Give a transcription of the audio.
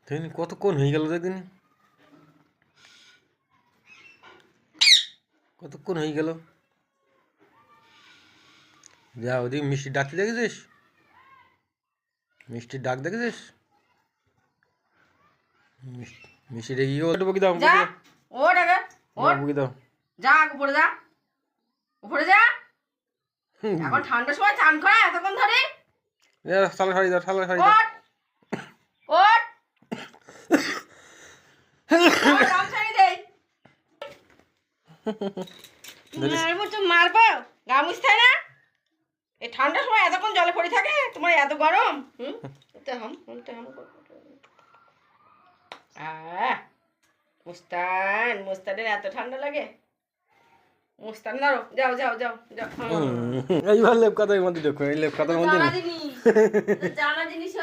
দেখুন কতক্ষণ হয়ে গেল, দেখুন কতক্ষণ হয়ে গেল। যা ওদিকে মিষ্টির ডাকতে দেখেছিস? মিষ্টির ডাক দেখেছিস? মিষ্টি রেগে গিয়ে বকি দাও, যা ওঠ আগে ওঠ, বকি দাও। যা উপরে যা, উপরে যা। এখন ঠান্ডার সময় চান করা এতক্ষণ ধরে। সালা শাড়ি দাও, সালা শাড়ি দাও। ওঠ ওঠ, গামছা এনে দেই। মারবো তো মারবো, গা মুছতে হয় না? এই ঠান্ডার সময় এতক্ষণ জলে পড়ে থাকে, তোমার এত গরম। মুস্তান, মুস্তানের এত ঠান্ডা লাগে? মুস্তান ধরো, যাও যাও যাও যাও। এইবার লেপ কাতার মধ্যে দেখো, এই লেপ কাতার মধ্যে জানা জিনিস, জানা জিনিস।